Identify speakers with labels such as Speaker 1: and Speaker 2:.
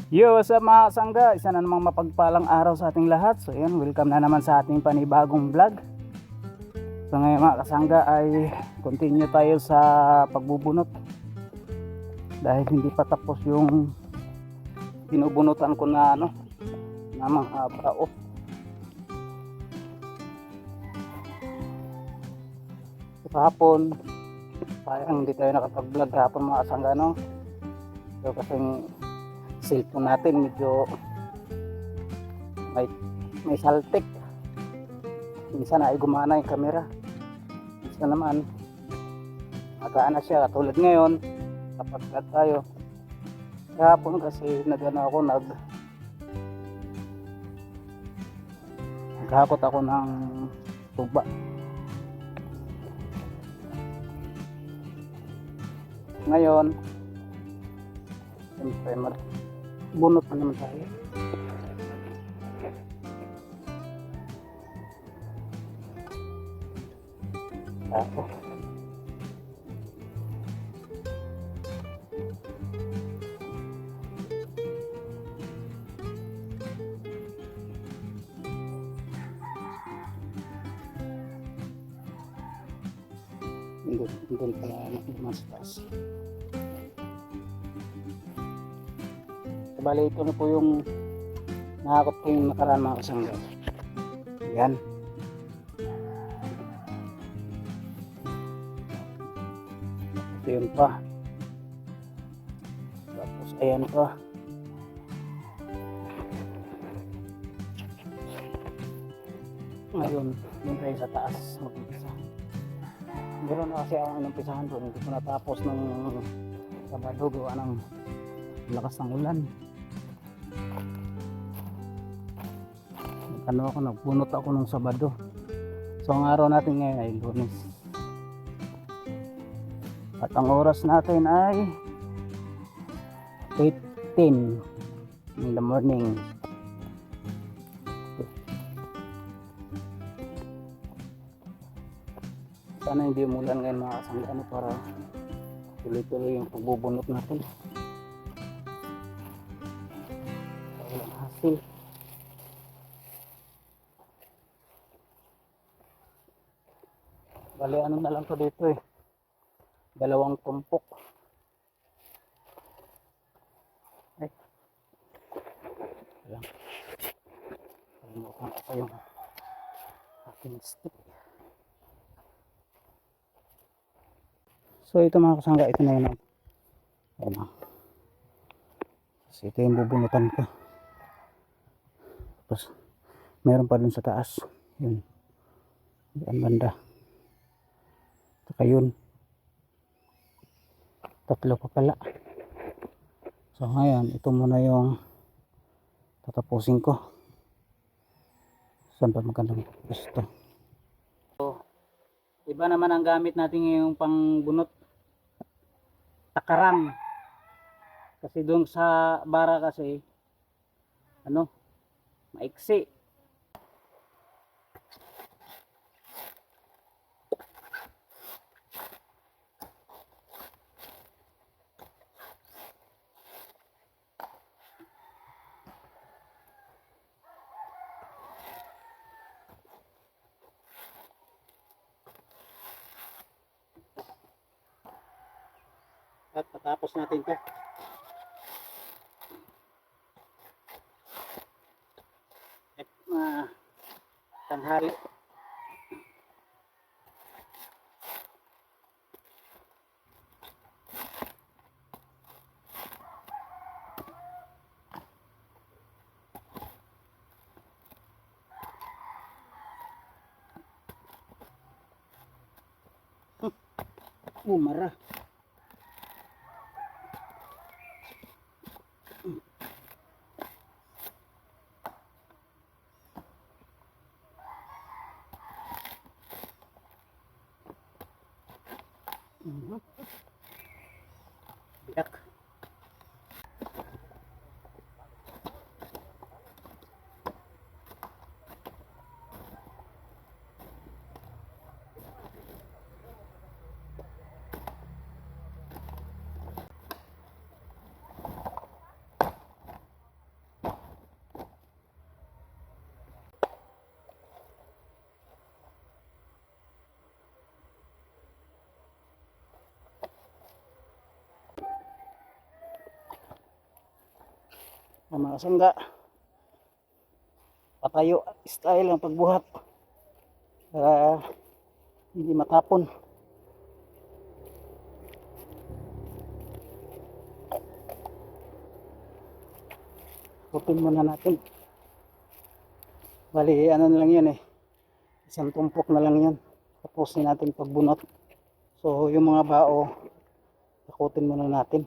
Speaker 1: Yo, what's up mga kasangga? Isa na namang mapagpalang araw sa ating lahat. So yun, welcome na naman sa ating panibagong vlog. So ngayon mga kasangga ay continue tayo sa pagbubunot. Dahil hindi pa tapos yung binubunutan ko na na mga bao. So kahapon, sayang hindi tayo nakapag-vlog kahapon mga kasangga, no? So kasing cellphone natin medyo may saltik, minsan ay gumana yung camera, minsan naman magaan na siya. Katulad ngayon kapag vlog tayo kahapon kasi naghakot ako ng tuba. Ngayon siyempre bunot na naman tayo. Ako doon pala naman sa taas. Bali ito na po yung nakakot ko yung nakaraan mga kasangga. Yan. Ito yun pa. Tapos ayan pa. Ngayon, yun tayo sa taas mag-umpisa. Meron na kasi akong inumpisahan doon. Hindi ko natapos ng Sabado gawa ng lakas ng ulan. Nagbunot ako ng Sabado. So ang araw natin ngayon ay Lunes. At ang oras natin ay 8:10 in the morning. Sana hindi umulan ngayon mga kasangga para tuloy-tuloy yung pagbubunot natin. Walang hasil. Bali ano na lang to dito eh, 2 tumpok. Ay alam, kalimutan ko pa yung aking stick. So ito mga kasangga, ito na yun. Ayan. So ito yung bubunutan ko. Tapos meron pa dun sa taas, yun, yan banda. Saka yun, 3 pa pala. So ngayon ito muna yung tatapusin ko. Saan pa magandang gusto. So iba naman ang gamit natin ngayong pangbunot, takarang. Kasi doon sa bara kasi maiksi. At patapos natin to tanghali. Mara. Biyak. ng mga kasangga. Patayo style ang pagbuhat para hindi matapon. Kupin muna natin. Bali ano na lang yan eh, isang tumpok na lang yan, tapos natin pagbunot. So yung mga bao takutin muna natin.